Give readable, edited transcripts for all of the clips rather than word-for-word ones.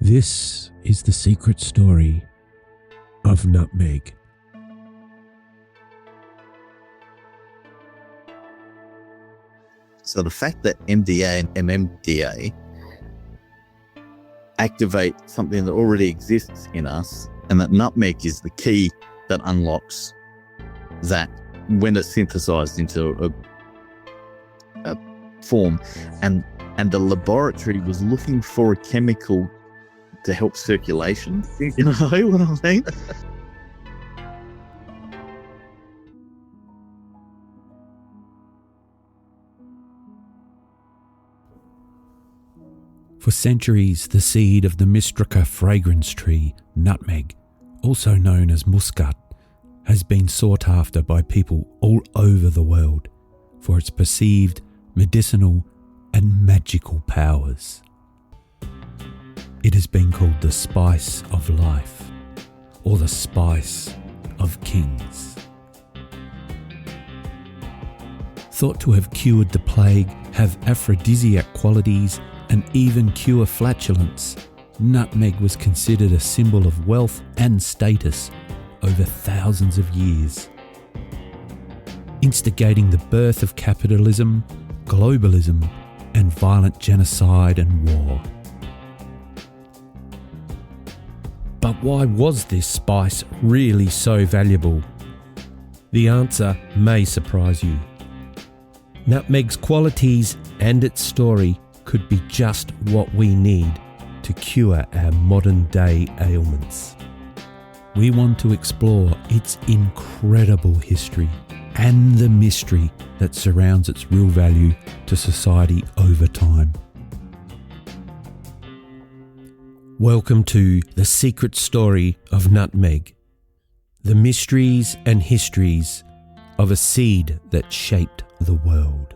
This is the secret story of Nutmeg. So the fact that MDA and MMDA activate something that already exists in us, and that nutmeg is the key that unlocks that when it's synthesized into a form, and the laboratory was looking for a chemical to help circulation. You know what I mean? For centuries, the seed of the Myristicin fragrance tree, nutmeg, also known as muscat, has been sought after by people all over the world for its perceived medicinal and magical powers. It has been called the spice of life, or the spice of kings. Thought to have cured the plague, have aphrodisiac qualities, and even cure flatulence, nutmeg was considered a symbol of wealth and status over thousands of years, instigating the birth of capitalism, globalism, and violent genocide and war. But why was this spice really so valuable? The answer may surprise you. Nutmeg's qualities and its story could be just what we need to cure our modern day ailments. We want to explore its incredible history and the mystery that surrounds its real value to society over time. Welcome to the secret story of nutmeg, the mysteries and histories of a seed that shaped the world.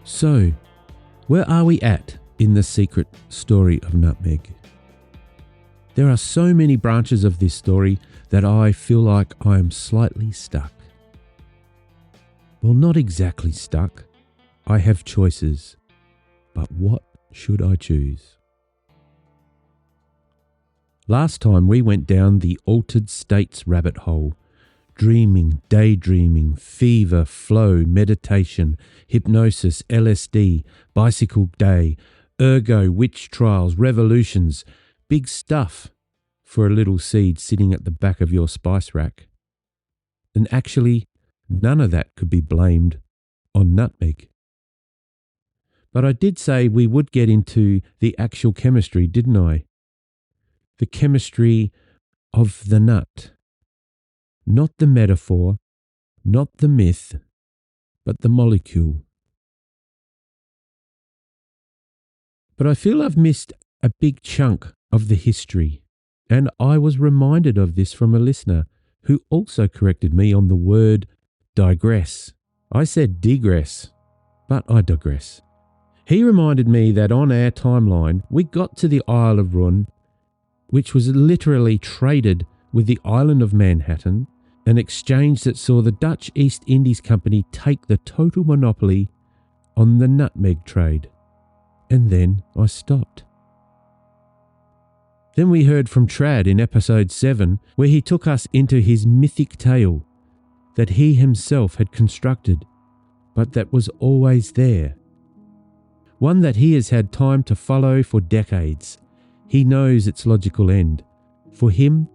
So, where are we at in the secret story of nutmeg? There are so many branches of this story that I feel like I am slightly stuck. Well, not exactly stuck. I have choices. But what should I choose? Last time we went down the altered states rabbit hole. Dreaming, daydreaming, fever, flow, meditation, hypnosis, LSD, bicycle day, ergo, witch trials, revolutions, big stuff for a little seed sitting at the back of your spice rack. And actually, none of that could be blamed on nutmeg. But I did say we would get into the actual chemistry, didn't I? The chemistry of the nut. Not the metaphor, not the myth, but the molecule. But I feel I've missed a big chunk of the history, and I was reminded of this from a listener who also corrected me on the word digress. I said digress, but I digress. He reminded me that on our timeline, we got to the Isle of Run, which was literally traded with the island of Manhattan, an exchange that saw the Dutch East Indies Company take the total monopoly on the nutmeg trade. And then I stopped. Then we heard from Trad in episode 7, where he took us into his mythic tale that he himself had constructed, but that was always there. One that he has had time to follow for decades. He knows its logical end. For him,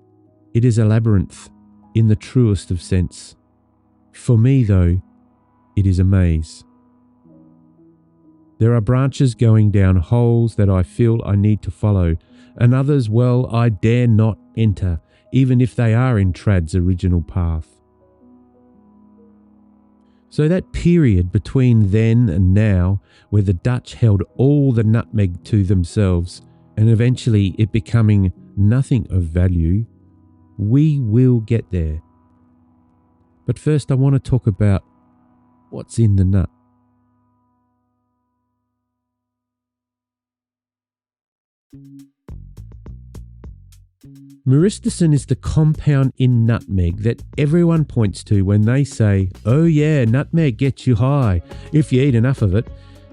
it is a labyrinth in the truest of sense. For me, though, it is a maze. There are branches going down holes that I feel I need to follow, and others, well, I dare not enter, even if they are in Trad's original path. So that period between then and now, where the Dutch held all the nutmeg to themselves, and eventually it becoming nothing of value, we will get there. But first I want to talk about what's in the nut. Myristicin is the compound in nutmeg that everyone points to when they say, "Oh yeah, nutmeg gets you high if you eat enough of it."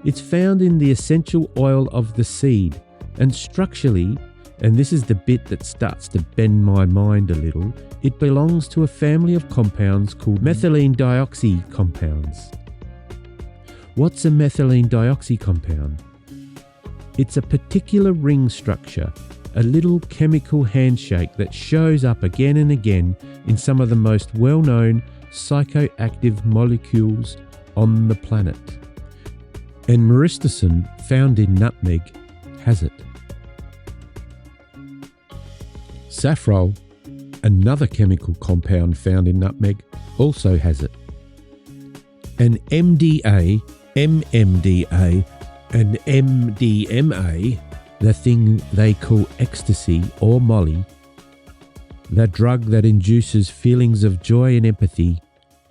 It's found in the essential oil of the seed, and structurally, and this is the bit that starts to bend my mind a little, it belongs to a family of compounds called methylenedioxy compounds. What's a methylenedioxy compound? It's a particular ring structure, a little chemical handshake that shows up again and again in some of the most well-known psychoactive molecules on the planet. And myristicin, found in nutmeg, has it. Saffrole, another chemical compound found in nutmeg, also has it. And MDA, MMDA, and MDMA, the thing they call ecstasy or molly, the drug that induces feelings of joy and empathy,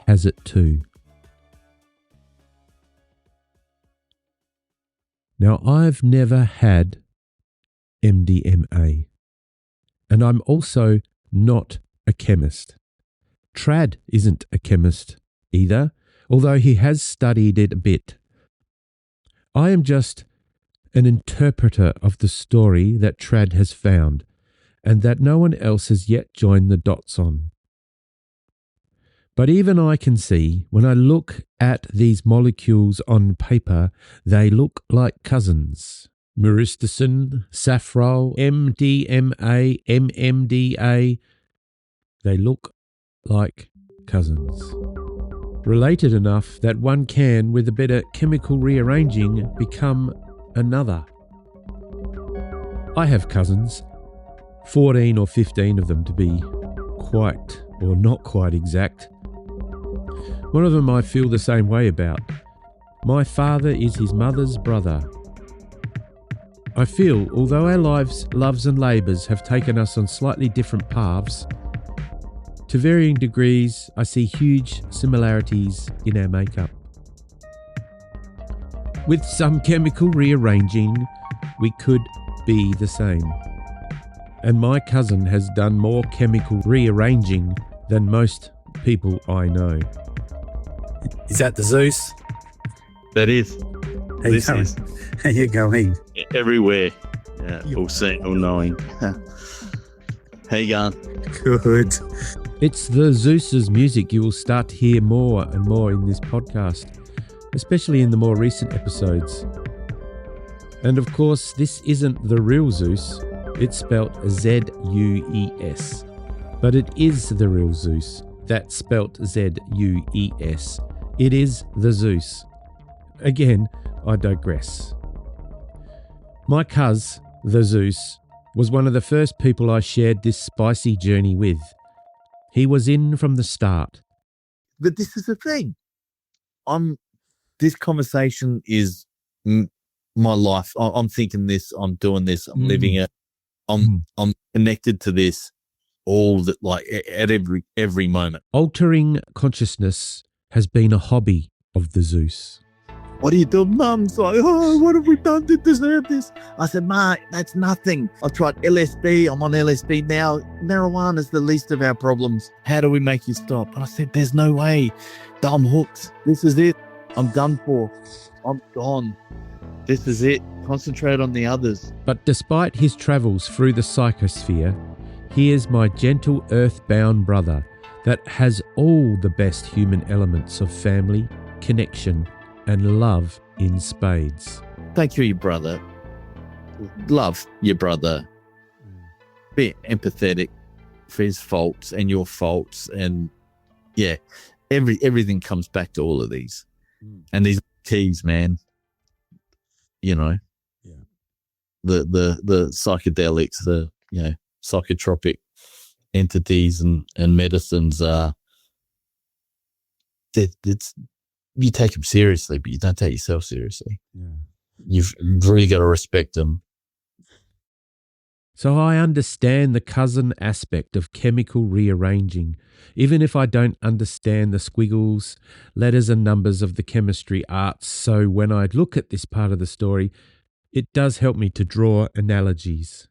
has it too. Now, I've never had MDMA, and I'm also not a chemist. Trad isn't a chemist either, although he has studied it a bit. I am just an interpreter of the story that Trad has found, and that no one else has yet joined the dots on. But even I can see, when I look at these molecules on paper, they look like cousins. Myristicin, Saffrole, MDMA, MMDA, they look like cousins. Related enough that one can, with a bit of chemical rearranging, become another. I have cousins, 14 or 15 of them to be quite or not quite exact. One of them I feel the same way about. My father is his mother's brother. I feel, although our lives, loves and labours have taken us on slightly different paths, to varying degrees I see huge similarities in our makeup. With some chemical rearranging, we could be the same. And my cousin has done more chemical rearranging than most people I know. Is that the Zeus? That is. How you going? How you going? Everywhere. Yeah, all seeing, all knowing. How you going? Good. It's the Zeus's music you will start to hear more and more in this podcast, especially in the more recent episodes. And of course, this isn't the real Zeus. It's spelt Z-U-E-S. But it is the real Zeus. That's spelt Z-U-E-S. It is the Zeus. Again, I digress. My cuz, the Zeus, was one of the first people I shared this spicy journey with. He was in from the start. But this is the thing. This conversation is my life. I'm thinking this. I'm doing this. I'm living it. I'm connected to this at every moment. Altering consciousness has been a hobby of the Zeus. What are you doing? Mum's like, oh, what have we done to deserve this? I said, Ma, that's nothing. I've tried LSD. I'm on LSD now. Marijuana is the least of our problems. How do we make you stop? And I said, there's no way. I'm hooked. This is it. I'm done for. I'm gone. This is it. Concentrate on the others. But despite his travels through the psychosphere, he is my gentle earthbound brother that has all the best human elements of family, connection, and love in spades. Thank you, your brother. Love your brother. Be empathetic for his faults and your faults. And yeah, everything comes back to all of these. And these keys, man, the psychedelics, the, psychotropic entities and medicines are, you take them seriously, but you don't take yourself seriously. Yeah. You've really got to respect them. So I understand the cousin aspect of chemical rearranging, even if I don't understand the squiggles, letters and numbers of the chemistry arts. So when I look at this part of the story, it does help me to draw analogies.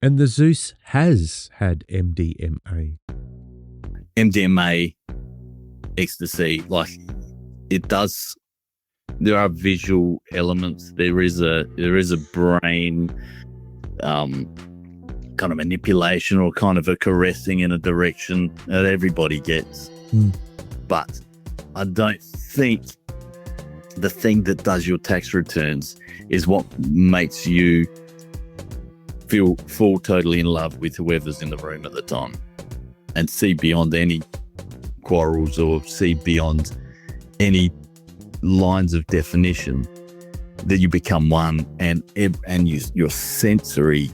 And the Zeus has had MDMA. MDMA, ecstasy, like it does. There are visual elements. There is a brain kind of manipulation or kind of a caressing in a direction that everybody gets. But I don't think the thing that does your tax returns is what makes you fall totally in love with whoever's in the room at the time and see beyond any quarrels or see beyond any lines of definition, that you become one, and your sensory,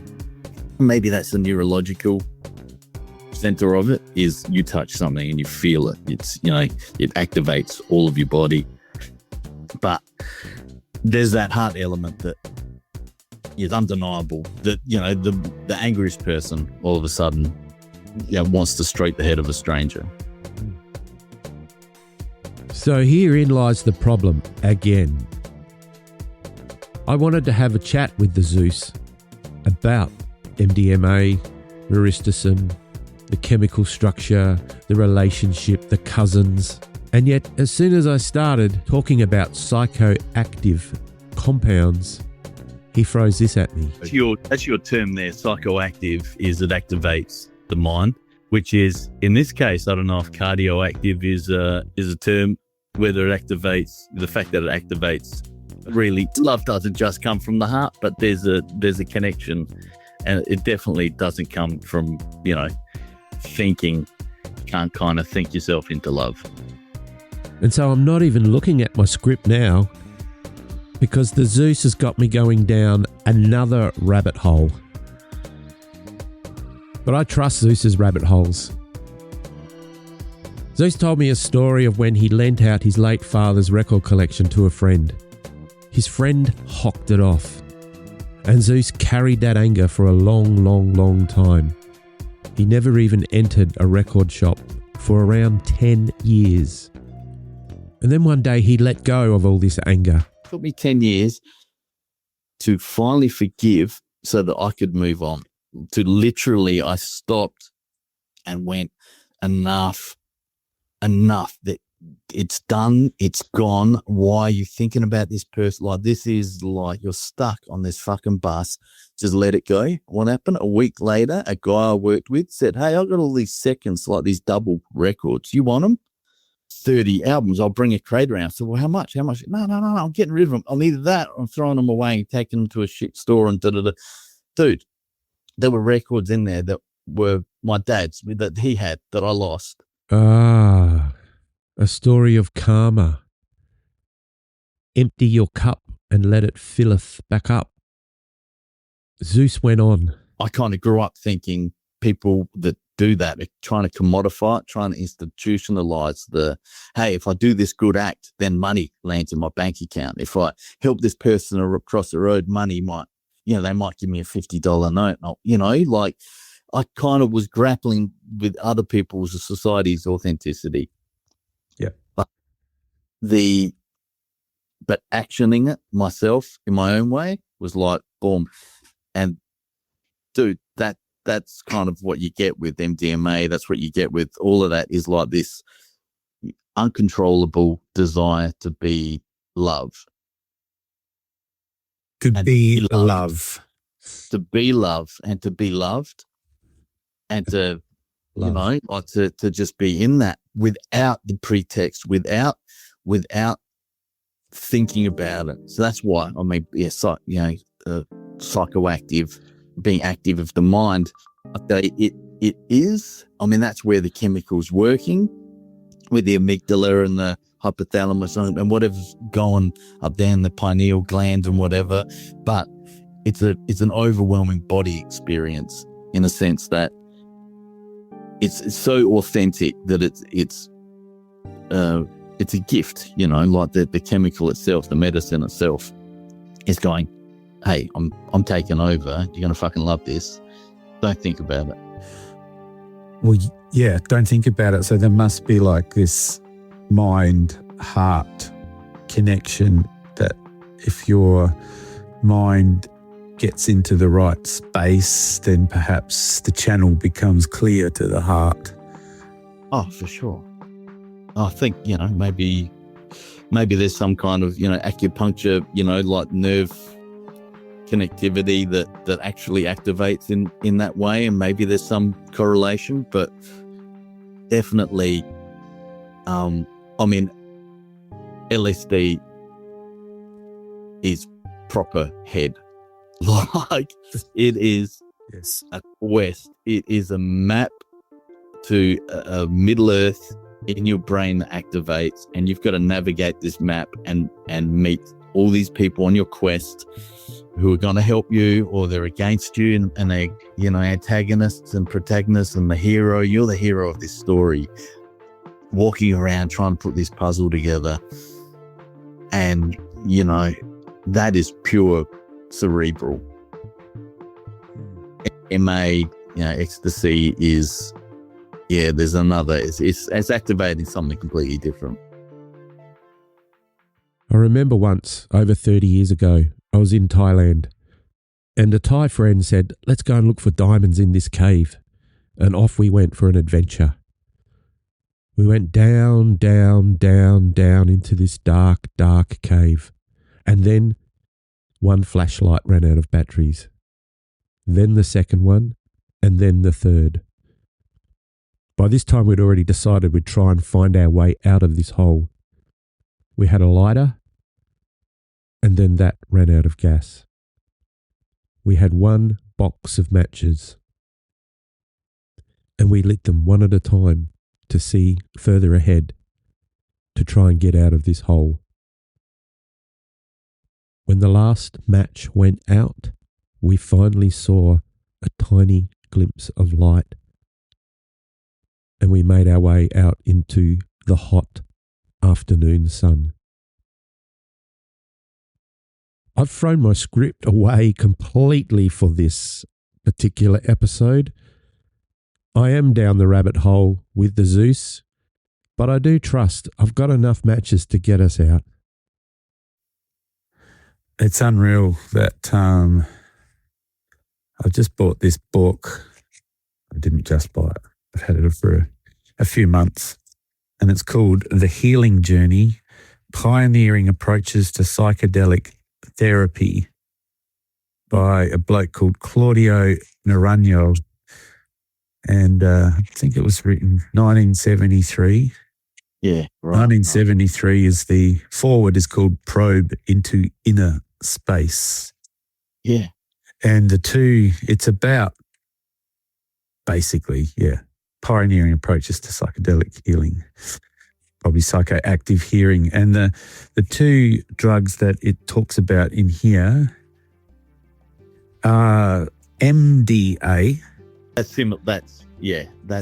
maybe that's the neurological center of it, is you touch something and you feel it. It's, you know, it activates all of your body. But there's that heart element that is undeniable, that, you know, the angriest person all of a sudden, you know, wants to stroke the head of a stranger. So herein lies the problem again. I wanted to have a chat with the Zeus about MDMA, myristicin, the chemical structure, the relationship, the cousins. And yet, as soon as I started talking about psychoactive compounds, he throws this at me. That's your term there. Psychoactive is it activates the mind, which is, in this case, I don't know if cardioactive is a term, whether it activates, the fact that it activates. Really, love doesn't just come from the heart, but there's a connection, and it definitely doesn't come from, you know, thinking. You can't kind of think yourself into love. And so I'm not even looking at my script now, because the Zeus has got me going down another rabbit hole. But I trust Zeus's rabbit holes. Zeus told me a story of when he lent out his late father's record collection to a friend. His friend hocked it off, and Zeus carried that anger for a long time. He never even entered a record shop for around 10 years. And then one day he let go of all this anger. It took me 10 years to finally forgive so that I could move on. To literally, I stopped and went, enough, that it's done, it's gone. Why are you thinking about this person? Like, this is like you're stuck on this fucking bus. Just let it go. What happened? A week later, a guy I worked with said, hey, I've got all these seconds, like these double records. You want them? 30 albums. I'll bring a crate around. I said, well, how much? No, I'm getting rid of them. I'll either that or I'm throwing them away, taking them to a shit store and da-da-da. Dude, there were records in there that were my dad's, that he had, that I lost. Ah, a story of karma. Empty your cup and let it filleth back up. Zeus went on. I kind of grew up thinking people that do that are trying to commodify it, trying to institutionalize the, hey, if I do this good act, then money lands in my bank account. If I help this person across the road, money might, you know, they might give me a $50 note. And you know, like, I kind of was grappling with other people's society's authenticity. Yeah. But actioning it myself in my own way was like, boom. And dude, that's kind of what you get with MDMA. That's what you get with all of that, is like this uncontrollable desire to be loved. To be loved. To be loved and to be loved. And to, you know, like to just be in that without the pretext, without thinking about it. So that's why, I mean, yeah, psychoactive, being active of the mind, it is. I mean, that's where the chemicals working with the amygdala and the hypothalamus and whatever's going up there in the pineal gland and whatever. But it's an overwhelming body experience in a sense that it's so authentic that it's a gift, you know, like the chemical itself, the medicine itself is going, hey, I'm taking over. You're going to fucking love this. Don't think about it. Well, yeah, don't think about it. So there must be like this mind-heart connection that if your mind gets into the right space, then perhaps the channel becomes clear to the heart. Oh, for sure. I think, maybe there's some kind of, acupuncture, like nerve connectivity that actually activates in that way, and maybe there's some correlation, but definitely, LSD is proper head. Like, it is a quest. It is a map to a Middle Earth in your brain that activates, and you've got to navigate this map and meet all these people on your quest who are going to help you, or they're against you, and they, antagonists and protagonists, and the hero. You're the hero of this story, walking around trying to put this puzzle together. And, that is pure cerebral. MA, ecstasy is, there's another, it's activating something completely different. I remember once, over 30 years ago, I was in Thailand, and a Thai friend said, let's go and look for diamonds in this cave. And off we went for an adventure. We went down, down, down, down into this dark, dark cave. And then one flashlight ran out of batteries. Then the second one, and then the third. By this time, we'd already decided we'd try and find our way out of this hole. We had a lighter, and then that ran out of gas. We had one box of matches, and we lit them one at a time to see further ahead, to try and get out of this hole. When the last match went out, we finally saw a tiny glimpse of light, and we made our way out into the hot afternoon sun. I've thrown my script away completely for this particular episode. I am down the rabbit hole with the Zeus, but I do trust I've got enough matches to get us out. It's unreal that I just bought this book. I didn't just buy it. I've had it for a few months, and it's called The Healing Journey, Pioneering Approaches to Psychedelic Therapy by a bloke called Claudio Naranjo. And I think it was written 1973. Yeah, right. 1973 is the forward is called Probe into Inner Space. Yeah. And it's about basically, pioneering approaches to psychedelic healing, probably psychoactive hearing. And the two drugs that it talks about in here are MDA. That's similar. That's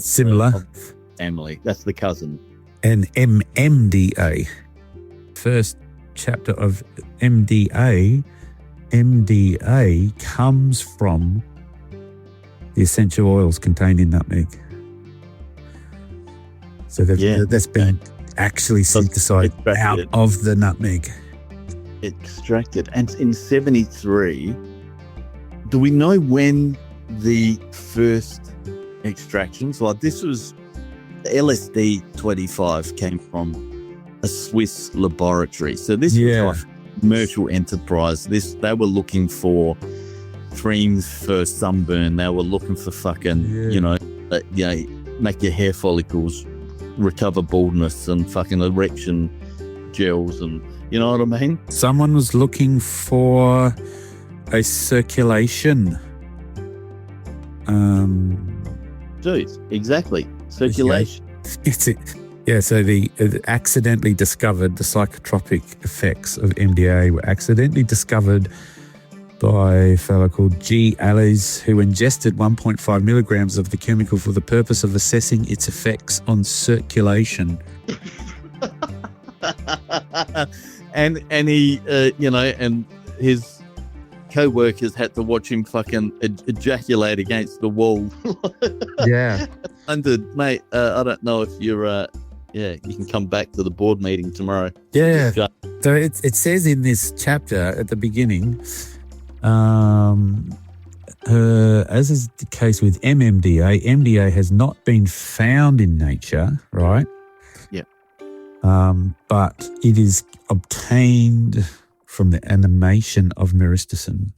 similar. Family. That's the cousin. And MMDA. First chapter of MDA comes from the essential oils contained in nutmeg. So that's been actually synthesized out of the nutmeg. Extracted. And in 73, do we know when the first extractions, like this was LSD 25 came from a Swiss laboratory. So this was like a commercial enterprise. They were looking for creams for sunburn. They were looking for fucking, make your hair follicles recover baldness, and fucking erection gels, and you know what I mean? Someone was looking for a circulation. Zeus, exactly. Circulation. So it accidentally discovered the psychotropic effects of MDA were accidentally discovered by a fellow called G. Allies, who ingested 1.5 milligrams of the chemical for the purpose of assessing its effects on circulation. and he, and his co-workers had to watch him fucking ejaculate against the wall. Yeah. Mate, I don't know if you're Yeah, you can come back to the board meeting tomorrow. Yeah. Discuss. So it says in this chapter at the beginning, as is the case with MMDA, MDA has not been found in nature, right? Yeah. But it is obtained from the animation of myristicin.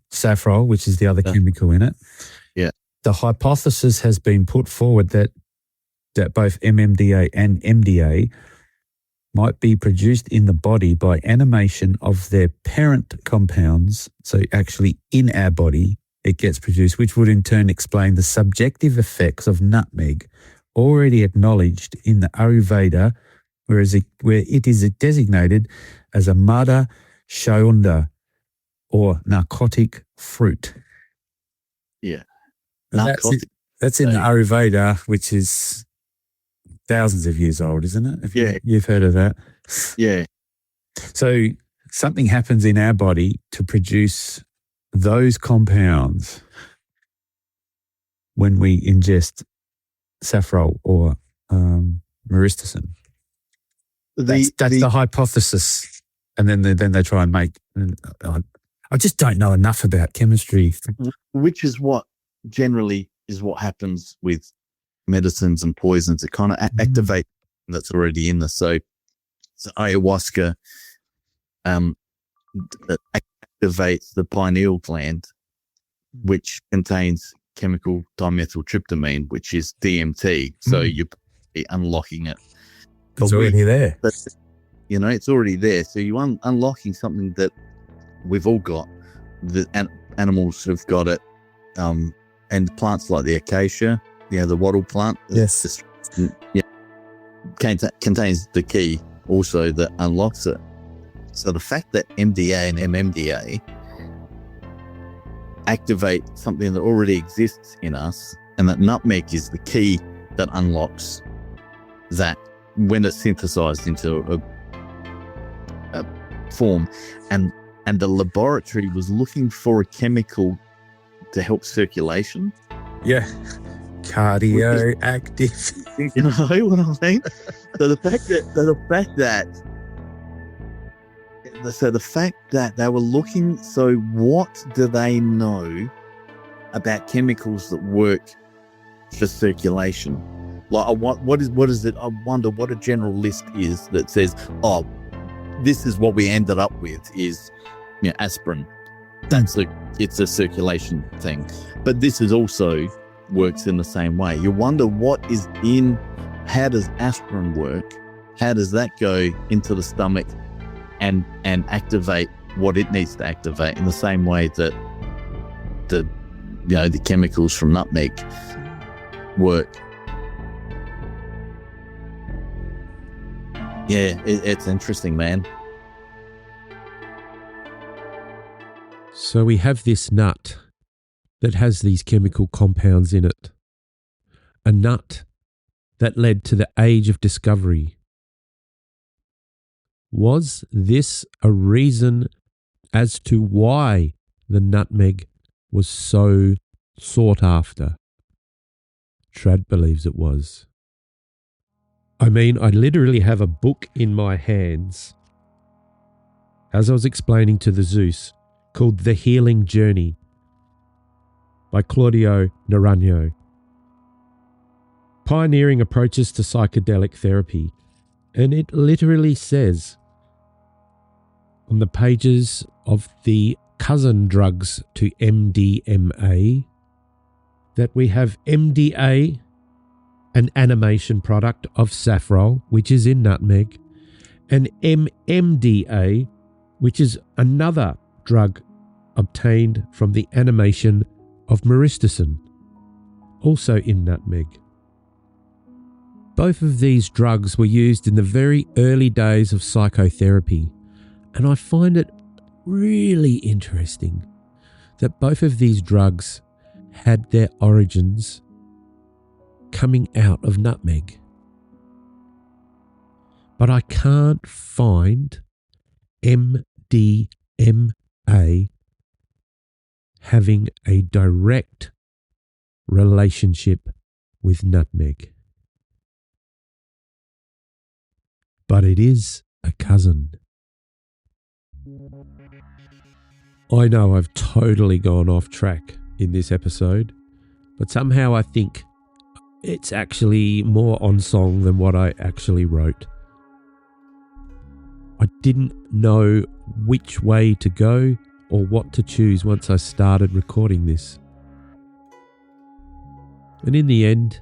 Saffrole, which is the other chemical in it. Yeah. The hypothesis has been put forward that both MMDA and MDA might be produced in the body by animation of their parent compounds. So actually in our body, it gets produced, which would in turn explain the subjective effects of nutmeg already acknowledged in the Ayurveda, where it is designated as a Mada Shaunda, or narcotic fruit. Yeah. Narcotic. That's in the Ayurveda, which is thousands of years old, isn't it? You've heard of that. Yeah. So something happens in our body to produce those compounds when we ingest saffrole or myristicin. That's the hypothesis. And then they try and make. I just don't know enough about chemistry. Which is what generally is what happens with medicines and poisons. It kind of activates that's already in there. So ayahuasca activates the pineal gland, which contains chemical dimethyltryptamine, which is DMT. So you're unlocking it. It's already there. It's already there. So you're unlocking something that we've all got. The animals have got it. And plants like the acacia, the wattle plant. Yes. Contains the key also that unlocks it. So the fact that MDA and MMDA activate something that already exists in us, and that nutmeg is the key that unlocks that when it's synthesized into a form, and the laboratory was looking for a chemical to help circulation. Yeah. Cardioactive. You know what I mean? So the fact that they were looking, so what do they know about chemicals that work for circulation? Like, what is it? I wonder what a general list is that says, oh, this is what we ended up with is, aspirin. It's a circulation thing. But this is also works in the same way. You wonder how does aspirin work? How does that go into the stomach and activate what it needs to activate in the same way that the chemicals from nutmeg work? Yeah, it's interesting, man. So we have this nut that has these chemical compounds in it. A nut that led to the age of discovery. Was this a reason as to why the nutmeg was so sought after? Trad believes it was. I mean, I literally have a book in my hands, as I was explaining to the Zeus, called The Healing Journey by Claudio Naranjo. Pioneering approaches to psychedelic therapy. And it literally says on the pages of the cousin drugs to MDMA that we have MDA, an animation product of saffrole, which is in nutmeg, and MMDA, which is another drug obtained from the animation of myristicin, also in nutmeg. Both of these drugs were used in the very early days of psychotherapy, and I find it really interesting that both of these drugs had their origins coming out of nutmeg. But I can't find MDMA having a direct relationship with nutmeg. But it is a cousin. I know I've totally gone off track in this episode, but somehow I think it's actually more on song than what I actually wrote. I didn't know which way to go or what to choose once I started recording this. And in the end,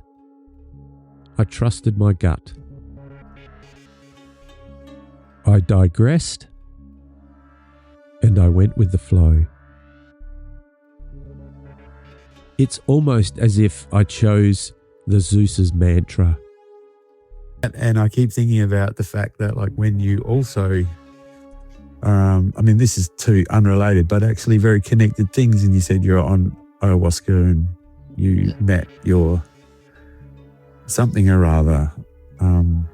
I trusted my gut. I digressed and I went with the flow. It's almost as if I chose the Zeus's mantra. And I keep thinking about the fact that, like, when you also, I mean, this is two unrelated, but actually very connected things. And you said you're on ayahuasca and you met your something or other, and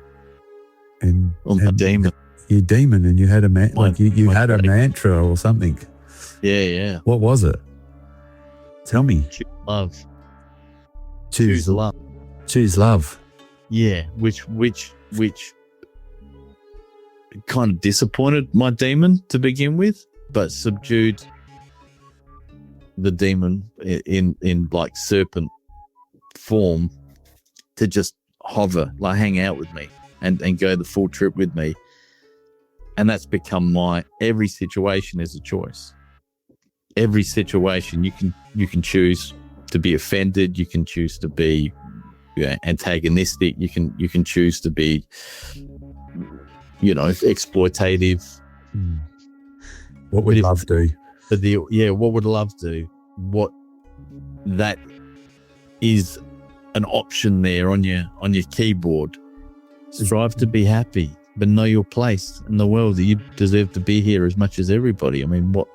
my demon. Your demon, and you had a you had a mantra or something. Yeah. What was it? Tell me. Choose love. Choose love. Choose love. Yeah, which kind of disappointed my demon to begin with, but subdued the demon in like serpent form to just hover, like hang out with me and go the full trip with me. And that's become every situation is a choice. Every situation you can choose to be offended, you can choose to be antagonistic, you can choose to be exploitative. What would love do? What would love do? What that is an option there on your keyboard. Strive to be happy, but know your place in the world. You deserve to be here as much as everybody. I mean, what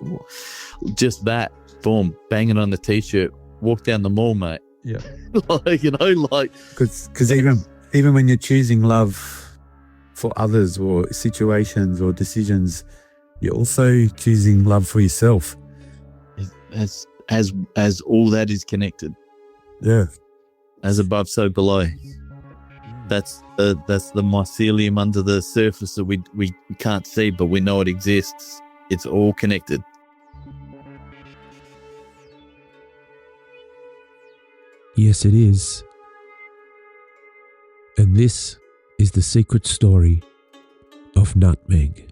just that, boom, bang it on the t-shirt, walk down the mall, mate. Yeah. Because even when you're choosing love for others or situations or decisions, you're also choosing love for yourself. As all that is connected. Yeah. As above, so below. That's the mycelium under the surface that we can't see, but we know it exists. It's all connected. Yes, it is. And this is the secret story of Nutmeg.